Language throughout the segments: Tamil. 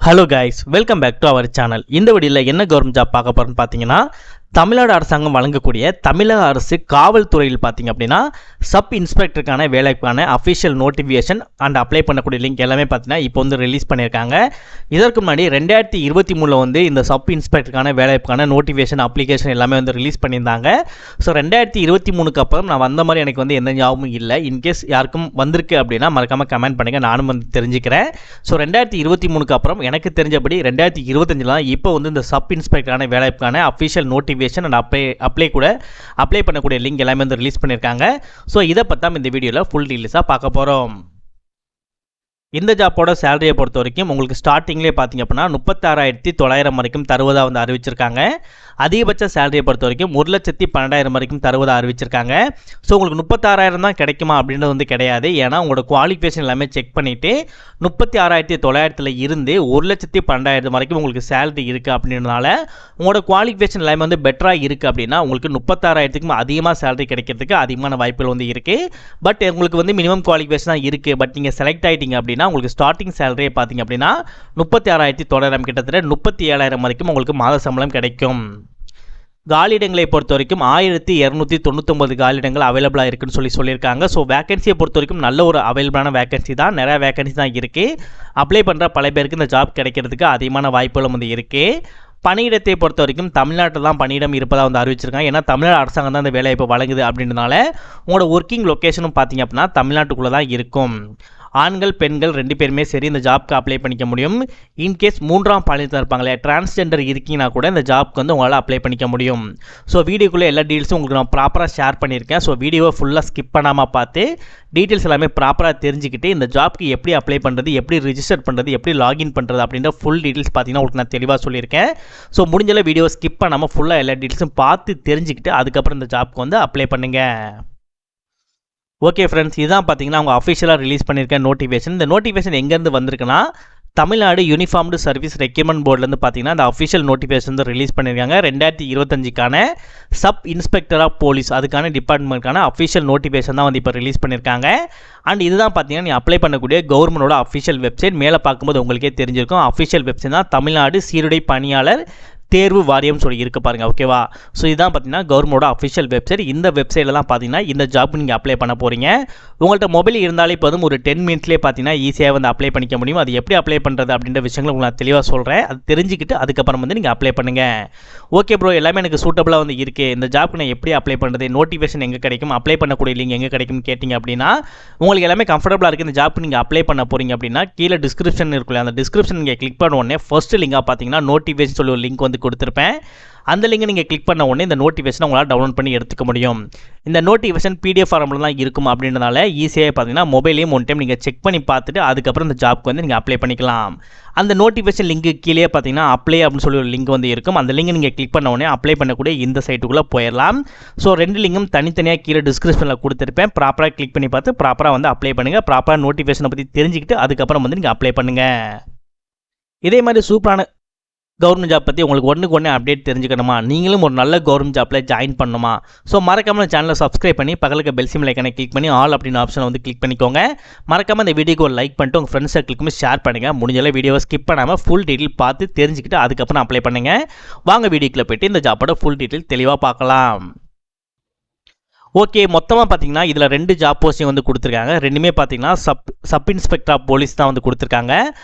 Hello guys, welcome back to our channel. இந்த வீடியோவில் என்ன கவர்மெண்ட் ஜாப் பார்க்க போகிறோன்னு பார்த்தீங்கன்னா, தமிழ்நாடு அரசாங்கம் வழங்கக்கூடிய தமிழக அரசு காவல்துறையில் பார்த்தீங்க அப்படின்னா சப் இன்ஸ்பெக்டருக்கான வேலைக்கான அஃபிஷியல் நோட்டிஃபிகேஷன் அண்ட் அப்ளை பண்ணக்கூடிய லிங்க் எல்லாமே பார்த்தீங்கன்னா இப்போ வந்து ரிலீஸ் பண்ணியிருக்காங்க. இதற்கு முன்னாடி 2023 வந்து இந்த சப் இன்ஸ்பெக்டருக்கான வேலைக்கான நோட்டிஃபிகேஷன் அப்ளிகேஷன் எல்லாமே வந்து ரிலீஸ் பண்ணியிருந்தாங்க. ஸோ 2023 அப்புறம் நான் வந்த மாதிரி எனக்கு வந்து எந்த ஞாபகமும் இல்லை. இன்கேஸ் யாருக்கும் வந்திருக்கு அப்படின்னா மறக்காமல் கமெண்ட் பண்ணுங்கள், நானும் வந்து தெரிஞ்சுக்கிறேன். ஸோ 2023 அப்புறம் எனக்கு தெரிஞ்சபடி 2025 இப்போ வந்து இந்த சப் இன்ஸ்பெக்டரான வேலைக்கான அஃபிஷியல் நோட்டிஃபிகேஷன் அண்ட் அப்ளை பண்ணக்கூடிய லிங்க் எல்லாமே வந்து ரிலீஸ் பண்ணியிருக்காங்க. ஸோ இதை பற்றி இந்த வீடியோவில் ஃபுல் டீட்டெயில்ஸாக பார்க்க போகிறோம். இந்த ஜாப்போட சேலரியை பொறுத்த வரைக்கும் உங்களுக்கு ஸ்டார்டிங்லேயே பார்த்தீங்க அப்படின்னா 36,900 வரைக்கும் தருவதாக வந்து அறிவிச்சிருக்காங்க. அதிகபட்ச சேலரியை பொறுத்த வரைக்கும் 1,12,000 வரைக்கும் தருவதாக அறிவிச்சிருக்காங்க. ஸோ உங்களுக்கு 36,000 தான் கிடைக்குமா அப்படின்றது வந்து கிடையாது. ஏன்னா உங்களோட குவாலிஃபிகேஷன் எல்லாமே செக் பண்ணிவிட்டு 36,900 இருந்து 1,12,000 வரைக்கும் உங்களுக்கு சேலரி இருக்குது அப்படின்றதுனால உங்களோட குவாலிஃபிகேஷன் எல்லாமே வந்து பெட்டராக இருக்குது அப்படின்னா உங்களுக்கு 36,000க்கும் அதிகமாக சேலரி கிடைக்கிறதுக்கு அதிகமான வாய்ப்புகள் வந்து இருக்குது. பட் உங்களுக்கு வந்து மினிமம் குவாலிஃபிகேஷன் தான் இருக்குது. பட் நீங்கள் செலக்ட் ஆகிட்டீங்க அப்படின்னா உங்களுக்கு ஸ்டார்டிங் சேலரியை பார்த்தீங்க அப்படின்னா 36,900 கிட்டத்தட்ட 37,000 வரைக்கும் உங்களுக்கு மாத சம்பளம் கிடைக்கும். காலியிடங்களை பொறுத்த வரைக்கும் 1,299 காலியிடங்கள் அவைலபிளாக இருக்குன்னு சொல்லியிருக்காங்க. ஸோ வேகன்சியை பொறுத்த வரைக்கும் நல்ல ஒரு அவைலபிளான வேகன்சி தான், நிறையா வேகன்சி தான் இருக்குது. அப்ளை பண்ணுற பல பேருக்கு இந்த ஜாப் கிடைக்கிறதுக்கு அதிகமான வாய்ப்புகளும் வந்து இருக்குது. பணியிடத்தை பொறுத்த வரைக்கும் தமிழ்நாட்டில் தான் பணியிடம் இருப்பதாக வந்து அறிவிச்சிருக்காங்க. ஏன்னா தமிழ்நாடு அரசாங்கம் தான் இந்த வேலையை இப்போ வழங்குது அப்படின்றதுனால உங்களோட ஒர்க்கிங் லொக்கேஷனும் பார்த்தீங்க அப்படின்னா தமிழ்நாட்டுக்குள்ளே தான் இருக்கும். ஆண்கள் பெண்கள் 2 பேருமே சரி இந்த ஜாப்க்கு அப்ளை பண்ணிக்க முடியும். இன்கேஸ் 3ஆம் பாலினத்தில் இருப்பாங்களே டிரான்ஸ்ஜெண்டர் இருக்கீங்கன்னா கூட இந்த ஜாப்க்கு வந்து உங்களால் அப்ளை பண்ணிக்க முடியும். ஸோ வீடியோக்குள்ளே எல்லா டீட்டெயில்ஸும் உங்களுக்கு நான் ப்ராப்பராக ஷேர் பண்ணியிருக்கேன். ஸோ வீடியோவை ஃபுல்லாக ஸ்கிப் பண்ணாமல் பார்த்து டீட்டெயில்ஸ் எல்லாமே ப்ராப்பராக தெரிஞ்சுக்கிட்டு இந்த ஜாப்க்கு எப்படி அப்ளை பண்ணுறது, எப்படி ரிஜிஸ்டர் பண்ணுறது, எப்படி லாகின் பண்ணுறது அப்படின்ற ஃபுல் டீட்டெயில்ஸ் பார்த்தீங்கன்னா உங்களுக்கு நான் தெளிவாக சொல்லியிருக்கேன். ஸோ முடிஞ்சளவு வீடியோ ஸ்கிப் பண்ணாமல் ஃபுல்லாக எல்லா டீட்டெயில்ஸும் பார்த்து தெரிஞ்சுக்கிட்டு அதுக்கப்புறம் இந்த ஜாப்க்கு வந்து அப்ளை பண்ணுங்கள். ஓகே ஃப்ரெண்ட்ஸ், இதுதான் பார்த்தீங்கன்னா அவங்க அஃபிஷியலாக ரிலீஸ் பண்ணியிருக்க நோட்டிஃபிகேஷன். இந்த நோட்டிஃபிகேஷன் எங்கேருந்து வந்திருக்குன்னா தமிழ்நாடு யூனிஃபார்ம்டு சர்வீஸ் ரெக்ரூட்மெண்ட் போர்ட்லேருந்து பார்த்தீங்கன்னா அந்த அஃபிஷியல் நோட்டிஃபிகேஷன் வந்து ரிலீஸ் பண்ணியிருக்காங்க. 2025க்கான சப் இன்ஸ்பெக்டர் ஆஃப் போலீஸ் அதுக்கான டிபார்ட்மெண்ட்கான அஃபிஷியல் நோட்டிஃபிகேஷன் தான் வந்து இப்போ ரிலீஸ் பண்ணியிருக்காங்க. அண்ட் இதுதான் பார்த்தீங்கன்னா நீ அப்ளை பண்ணக்கூடிய கவர்மெண்டோட அஃபிஷியல் வெப்சைட். மேலே பார்க்கும்போது உங்களுக்கே தெரிஞ்சிருக்கும் அஃபிஷியல் வெப்சைட் தான் தமிழ்நாடு சீருடை பணியாளர் தேர்வு வாரியம் சொல்லி இருக்க பாருங்க. ஓகேவா? ஸோ இதுதான் பார்த்தீங்கன்னா கவர்மெண்டோட அஃபிஷியல் வெப்சைட். இந்த வெப்சைட்டில் தான் பார்த்தீங்கன்னா இந்த ஜாப் நீங்கள் அப்ளை பண்ண போகிறீங்க. உங்கள்கிட்ட மொபைல் இருந்தாலே போதும், ஒரு 10 மினிட்லேயே பார்த்தீங்கன்னா ஈஸியாக வந்து அப்ளை பண்ணிக்க முடியும். அது எப்படி அப்ளை பண்ணுறது அப்படின்ற விஷயங்களை உங்களுக்கு நான் தெளிவாக சொல்கிறேன். அது தெரிஞ்சுக்கிட்டு அதுக்கப்புறம் வந்து நீங்கள் அப்ளை பண்ணுங்கள். ஓகே ப்ரோ, எல்லாமே எனக்கு சூட்டபுளாக வந்து இருக்குது. இந்த ஜாப்க்கு நான் எப்படி அப்ளை பண்ணுறது, நோட்டிஃபிகேஷன் எங்கே கிடைக்கும், அப்ளை பண்ணக்கூடிய லிங்க் எங்கே கிடைக்கும் கேட்டிங்க அப்படின்னா உங்களுக்கு எல்லாமே கம்ஃபர்டபுளாக இருக்குது. இந்த ஜாப்க்கு நீங்கள் அப்ளை பண்ண போகிறீங்க அப்படின்னா கீழே டிஸ்கிரிப்ஷன் இருக்குல்ல, அந்த டிஸ்கிரிப்ஷன் நீங்கள் கிளிக் பண்ண உடனே ஃபர்ஸ்ட் லிங்காக பார்த்தீங்கன்னா நோட்டிஃபிகேஷன் சொல்லி ஒரு லிங்க் வந்து கொடுத்துருப்பேன். அந்த லிங்கை நீங்கள் கிளிக் பண்ண உடனே இந்த நோட்டிஃபிகேஷனை உங்களால் டவுன்லோட் பண்ணி எடுத்துக்க முடியும். இந்த நோட்டிஃபிகேஷன் PDF ஃபார்மில் தான் இருக்கும் அப்படின்றனால ஈஸியாக பார்த்தீங்கன்னா மொபைலையும் ஒன் டைம் நீங்கள் செக் பண்ணி பார்த்துட்டு அதுக்கப்புறம் இந்த ஜாப்க்கு வந்து நீங்கள் அப்ளை பண்ணிக்கலாம். அந்த நோட்டிஃபிகேஷன் லிங்க்கு கீழே பார்த்தீங்கன்னா அப்ளை அப்படின்னு சொல்லி ஒரு லிங்க் வந்து இருக்கும். அந்த லிங்கை நீங்கள் கிளிக் பண்ண உடனே அப்ளை பண்ணக்கூடிய இந்த சைட்டுக்குள்ளே போயிடலாம். ஸோ 2 லிங்கும் தனித்தனியாக கீழே டிஸ்கிரிப்ஷனில் கொடுத்துருப்பேன். ப்ராப்பராக கிளிக் பண்ணி பார்த்து ப்ராப்பராக வந்து அப்ளை பண்ணுங்கள். ப்ராப்பராக நோட்டிஃபிகேஷனை பற்றி தெரிஞ்சுக்கிட்டு அதுக்கப்புறம் வந்து நீங்கள் அப்ளை பண்ணுங்கள். இதே மாதிரி சூப்பரான கவர்மெண்ட் ஜாப் பற்றி உங்களுக்கு ஒன்றுக்கு அப்டேட் தெரிஞ்சுக்கணுமா, நீங்களும் ஒரு நல்ல கவர்மெண்ட் ஜாப்பில் ஜாயின் பண்ணணுமா, ஸோ மறக்காமல் சேனலை சப்ஸ்கிரைப் பண்ணி பக்கத்துக்கு பெல் சிம் ஐக்கானை கிளிக் பண்ணி ஆல் அப்படின்னு ஆப்ஷனை வந்து கிளிக் பண்ணிக்கோங்க. மறக்காமல் இந்த வீடியோக்கு ஒரு லைக் பண்ணிட்டு உங்கள் ஃப்ரெண்ட்ஸ் சர்க்கிளுக்குமே ஷேர் பண்ணுங்கள். முடிஞ்சளவு வீடியோவை ஸ்கிப் பண்ணாமல் ஃபுல் டீட்டெயில் பார்த்து தெரிஞ்சுக்கிட்டு அதுக்கப்புறம் அப்ளை பண்ணுங்கள். வாங்க வீடியோக்குள்ளே போய்ட்டு இந்த ஜாப்போட ஃபுல் டீட்டெயில் தெளிவாக பார்க்கலாம். ஓகே, மொத்தமாக பார்த்தீங்கன்னா இதில் 2 ஜாப் போஸ்டிங் வந்து கொடுத்துருக்காங்க. ரெண்டுமே பார்த்தீங்கன்னா சப் இன்ஸ்பெக்டர் ஆஃப் போலீஸ் தான் வந்து கொடுத்துருக்காங்க.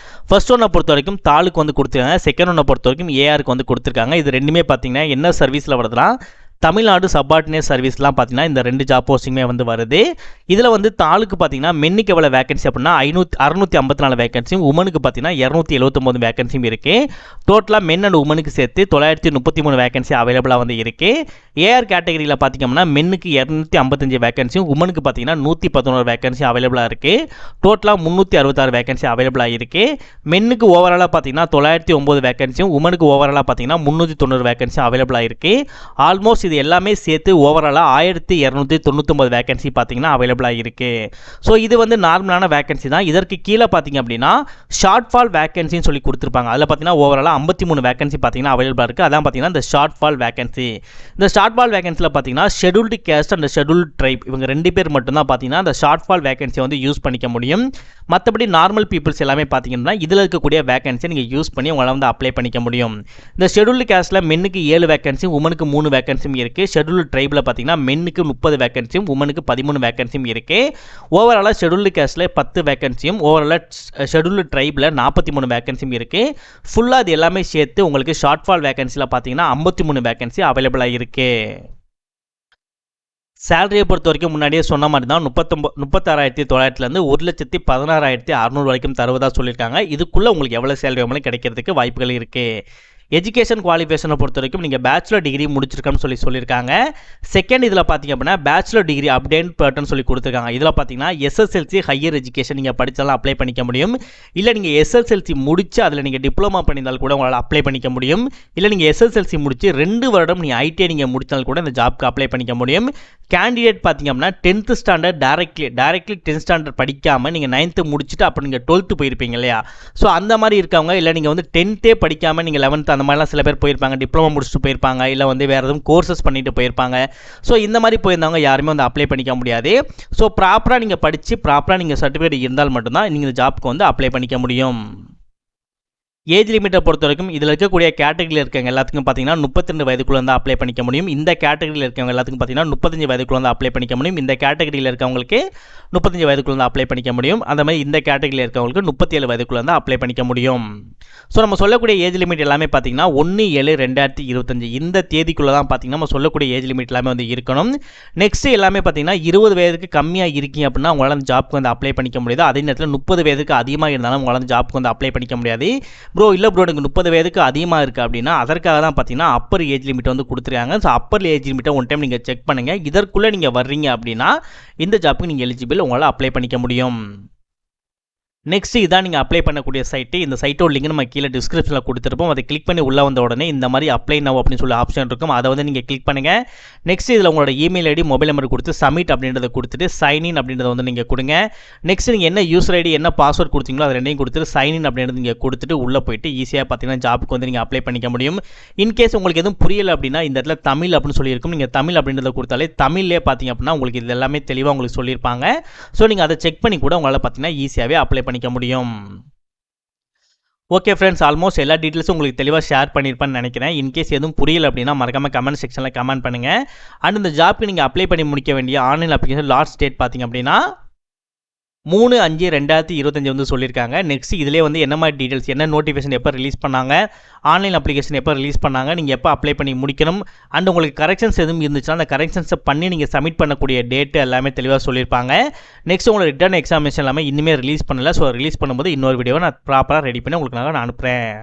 ஃபர்ஸ்ட் ஒன்றை பொறுத்த வரைக்கும் தாலுக்கு வந்து கொடுத்துருக்காங்க. செகண்ட் ஒன்றை பொறுத்த வரைக்கும் ARக்கு வந்து கொடுத்துருக்காங்க. இது ரெண்டுமே பார்த்தீங்கன்னா என்ன சர்வீஸில் வருதுன்னா தமிழ்நாடு சப்பார்டினேட் சர்வீஸ்லாம் பார்த்தீங்கன்னா இந்த 2 ஜாப் போஸ்டிங்குமே வந்து வருது. இதில் வந்து தாலுக்கு பார்த்தீங்கன்னா மென்னுக்கு எவ்வளோ வேகன்சி அப்படின்னா 654 வேகன்சியும், உமனுக்கு பார்த்தீங்கன்னா 279 வேகன்சியும் இருக்குது. டோட்டலாக மென் அண்ட் உமனுக்கு சேர்த்து 933 வேகன்சி அவைலபிளாக வந்து இருக்குது. AR கேட்டகரியில் பார்த்தீங்கன்னா மென்னுக்கு 255 வேகன்சியும், உமனுக்கு பார்த்தீங்கன்னா 111 வேகன்சி அவைலபிளாக இருக்குது. டோட்டலாக 366 வேகன்சி அவைலபிளாக இருக்குது. மென்னுக்கு ஓவராலாக பார்த்தீங்கன்னா 909 வேகன்சியும், உமனுக்கு ஓவராலாக பார்த்தீங்கன்னா 390 வேகன்சி அவைலபிளாக இருக்குது. ஆல்மோஸ்ட் இது எல்லாமே சேர்த்து ஓவராலாக 1299 வேகன்சி பார்த்தீங்கன்னா அவைலபிளாக இருக்குது. ஸோ இது வந்து நார்மலான வேகன்சி தான். இதற்கு கீழே பார்த்தீங்க அப்படின்னா ஷார்ட் ஃபால் வேகன்சின்னு சொல்லி கொடுத்துருப்பாங்க. அதில் பார்த்தீங்கன்னா ஓவராலாக 53 வேகன்சி பார்த்தீங்கன்னா அவைலபிளாக இருக்குது. அதான் பார்த்தீங்கன்னா இந்த ஷார்ட் ஃபால் வேகன்சி. இந்த ஷார்ட் ஃபால் வேகன்சியில் பார்த்தீங்கன்னா scheduled caste and scheduled tribe இவங்க 2 பேர் மட்டும்தான் பார்த்தீங்கன்னா இந்த ஷார்ட் ஃபால் வேகன்சியை வந்து யூஸ் பண்ணிக்க முடியும். மற்றபடி நார்மல் பீப்புள்ஸ் எல்லாமே பார்த்தீங்கன்னா இதில் இருக்கக்கூடிய வேகன்சி நீங்கள் யூஸ் பண்ணி உங்களால் வந்து அப்ளை பண்ணிக்க முடியும். இந்த ஷெட்யூல்டு கேஸ்ட்டில் மென்னுக்கு 7 வேகன்சியும் உமனுக்கு 3 வேகன்சியும் இருக்குது. ஷெட்யூல்டு ட்ரைபில் பார்த்தீங்கன்னா மென்னுக்கு 30 வேகன்சியும் உமனுக்கு 13 வேகன்சியும் இருக்குது. ஓவராலாக ஷெட்யூல்டு கேஸ்ட்டில் 10 வேகன்சியும் ஓவராலாக ஷெட்யூல்டு ட்ரைபில் 43 வேகன்சியும் இருக்குது. ஃபுல்லாக அது எல்லாமே சேர்த்து உங்களுக்கு ஷார்ட் ஃபால் வேகன்சியில் பார்த்தீங்கன்னா 53 வேகன்சி அவைலபிளாக இருக்குது. சேலரியை பொறுத்த வரைக்கும் முன்னாடியே சொன்ன மாதிரி தான் 36,900 1,16,600 வரைக்கும் தருவதாக சொல்லியிருக்காங்க. இதுக்குள்ளே உங்களுக்கு எவ்வளோ சேலரி வேணாலும் கிடைக்கிறதுக்கு வாய்ப்புகள் இருக்குது. எஜுகேஷன் குவாலிஃபிகேஷனை பொறுத்த வரைக்கும் நீங்கள் பேச்சுலர் டிகிரி முடிச்சிருக்கோன்னு சொல்லியிருக்காங்க. செகண்ட் இதில் பார்த்தீங்க அப்படின்னா பேச்சுலர் டிகிரி அப்டேட் பேட்டர்ன் சொல்லி கொடுத்துருக்காங்க. இதில் பார்த்தீங்கன்னா எஸ்எஸ்எல்சி ஹையர் எஜுகேஷன் நீங்கள் படித்தாலும் அப்ளை பண்ணிக்க முடியும். இல்லை நீங்கள் எஸ்எஸ்எல்சி முடிச்சு அதில் நீங்கள் டிப்ளமா பண்ணியிருந்தால் கூட உங்களால் அப்ளை பண்ணிக்க முடியும். இல்லை நீங்கள் எஸ்எஸ்எல்சி முடிச்சு 2 வருடம் நீங்கள் ஐடிஐ நீங்கள் முடித்தால் கூட இந்த ஜாப்க்கு அப்ளை பண்ணிக்க முடியும். கேண்டிடேட் பார்த்தீங்க அப்படின்னா 10th standard directly 10th standard படிக்காமல் நீங்கள் 9th முடிச்சுட்டு அப்புறம் நீங்கள் 12th போயிருப்பீங்க இல்லையா? ஸோ அந்த மாதிரி இருக்கவங்க, இல்லை நீங்கள் வந்து 10th படிக்காமல் நீங்கள் 11th அந்த மாதிரிலாம் சில பேர் போயிருப்பாங்க, டிப்ளமோ முடிச்சுட்டு போயிருப்பாங்க, இல்லை வந்து வேறு எதுவும் கோர்சஸ் பண்ணிட்டு போயிருப்பாங்க. ஸோ இந்த மாதிரி போயிருந்தவங்க யாருமே வந்து அப்ளை பண்ணிக்க முடியாது. ஸோ ப்ராப்பராக நீங்கள் படித்து ப்ராப்பராக நீங்கள் சர்டிஃபிகேட் இருந்தால் மட்டும்தான் நீங்கள் இந்த ஜாப்க்கு வந்து அப்ளை பண்ணிக்க முடியும். ஏஜ் லிமிட்டை பொறுத்த வரைக்கும் இதில் இருக்கக்கூடிய கேட்டகரியில் இருக்கவங்க எல்லாத்துக்கும் பார்த்தீங்கன்னா 32 வயதுக்குள்ள வந்து அப்ளை பண்ணிக்க முடியும். இந்த கேட்டகரியில் இருக்கவங்க எல்லாத்துக்கும் பார்த்தீங்கன்னா 35 வயதுக்குள்ள வந்து அப்ளை பண்ணிக்க முடியும். இந்த கேட்டகரியில் இருக்கவங்களுக்கு 35 வயதுக்குள்ள வந்து அப்ளை பண்ணிக்க முடியும். அந்த மாதிரி இந்த கேட்டகரியில் இருக்கவங்களுக்கு 37 வயதுக்குள்ள வந்து அப்ளை பண்ணிக்க முடியும். ஸோ நம்ம சொல்லக்கூடிய ஏஜ் லிமிட் எல்லாமே பார்த்தீங்கன்னா 1/7/2025 இந்த தேதிக்குள்ளே தான் பார்த்தீங்கன்னா நம்ம சொல்லக்கூடிய ஏஜ் லிமிட் எல்லாமே வந்து இருக்கணும். நெக்ஸ்ட் எல்லாமே பார்த்தீங்கன்னா 20 வயதுக்கு கம்மியாக இருக்கீங்க அப்படின்னா உங்களால் அந்த ஜாப்க்கு வந்து அப்ளை பண்ணிக்க முடியாது. அதே நேரத்தில் 30 வயதுக்கு அதிகமாக இருந்தாலும் உங்களால் அந்த ஜாப்க்கு வந்து அப்ளை பண்ணிக்க முடியாது. ப்ரோ இல்லை ப்ரோ எனக்கு 30 வயதுக்கு அதிகமாக இருக்குது அப்படின்னா அதற்காக தான் பார்த்தீங்கன்னா அப்பர் ஏஜ் லிமிட் வந்து கொடுத்துருக்காங்க. ஸோ அப்பர் ஏஜ் லிமிட்டை ஒன் டைம் நீங்கள் செக் பண்ணுங்கள். இதற்குள்ளே நீங்கள் வர்றீங்க அப்படின்னா இந்த ஜாப்புக்கு நீங்கள் எலிஜிபிள், உங்களால் அப்ளை பண்ணிக்க முடியும். நெக்ஸ்ட் இதான் நீங்கள் அப்ளை பண்ணக்கூடிய சைட்டு. இந்த சைட்டோட லிங்க் நம்ம கீழே டிஸ்கிரிப்ஷனில் கொடுத்துருப்போம். அதை கிளிக் பண்ணி உள்ளே வந்த உடனே இந்த மாதிரி அப்ளை நவ் அப்படின்னு சொல்லி ஆப்ஷன் இருக்கும். அதை வந்து நீங்கள் கிளிக் பண்ணுங்கள். நெக்ஸ்ட் இதில் உங்களோட இமெயில் ஐடி மொபைல் நம்பர் கொடுத்து சப்மிட் அப்படின்றத கொடுத்துட்டு சைன்இன் அப்படின்றத வந்து நீங்கள் கொடுங்க. நெக்ஸ்ட் நீங்கள் என்ன யூசர் ஐடி என்ன பாஸ்வேர்ட் கொடுத்தீங்களோ அது ரெண்டையும் கொடுத்துட்டு சைன்இன் அப்படின்றத நீங்கள் கொடுத்துட்டு உள்ளே போயிட்டு ஈஸியாக பார்த்தீங்கன்னா ஜாப்புக்கு வந்து நீங்கள் அப்ளை பண்ணிக்க முடியும். இன்கேஸ் உங்களுக்கு எதுவும் புரியலை அப்படின்னா இந்த இடத்துல தமிழ் அப்படின்னு சொல்லியிருக்கும். நீங்கள் தமிழ் அப்படின்றத கொடுத்தாலே தமிழ்லேயே பார்த்தீங்க அப்படின்னா உங்களுக்கு இது எல்லாமே தெளிவாக உங்களுக்கு சொல்லியிருப்பாங்க. ஸோ நீங்கள் அதை செக் பண்ணி கூட உங்களால் பார்த்தீங்கன்னா ஈஸியாகவே அப்ளை பண்ணிக்க முடியும். ஓகே ஃப்ரெண்ட்ஸ், ஆல்மோஸ்ட் எல்லா டீட்டெயில்ஸும் உங்களுக்கு தெளிவாக ஷேர் பண்ணியிருப்பேன்னு நினைக்கிறேன். இன்கேஸ் எதுவும் புரியல அப்படின்னா மறக்காம கமெண்ட் செக்ஷனில் கமெண்ட் பண்ணுங்கள். அண்ட் இந்த ஜாப்க்கு நீங்கள் அப்ளை பண்ணி முடிக்க வேண்டிய ஆன்லைன் அப்ளிகேஷன் லாஸ்ட் டேட் பார்த்தீங்க அப்படின்னா 3/5/2025 வந்து சொல்லியிருக்காங்க. நெக்ஸ்ட் இதிலே வந்து என்ன மாதிரி டீட்டெயில்ஸ், என்ன நோட்டிஃபிகேஷன் எப்போ ரிலீஸ் பண்ணாங்க, ஆன்லைன் அப்ளிகேஷன் எப்போ ரிலீஸ் பண்ணாங்க, நீங்கள் எப்போ அப்ளை பண்ணி முடிக்கணும், அண்ட் உங்களுக்கு கரெக்ஷன்ஸ் எதுவும் இருந்துச்சுன்னா அந்த கரெக்ஷன்ஸை பண்ணி நீங்கள் சப்மிட் பண்ணக்கூடிய டேட்டு எல்லாமே தெளிவாக சொல்லியிருப்பாங்க. நெக்ஸ்ட் உங்களோட ரிட்டர்ன் எக்ஸாமினேஷன் எல்லாமே இன்னுமே ரிலீஸ் பண்ணல. ஸோ ரிலீஸ் பண்ணும்போது இன்னொரு வீடியோவை நான் ப்ராப்பராக ரெடி பண்ணி உங்களுக்கு நான் அனுப்புகிறேன்.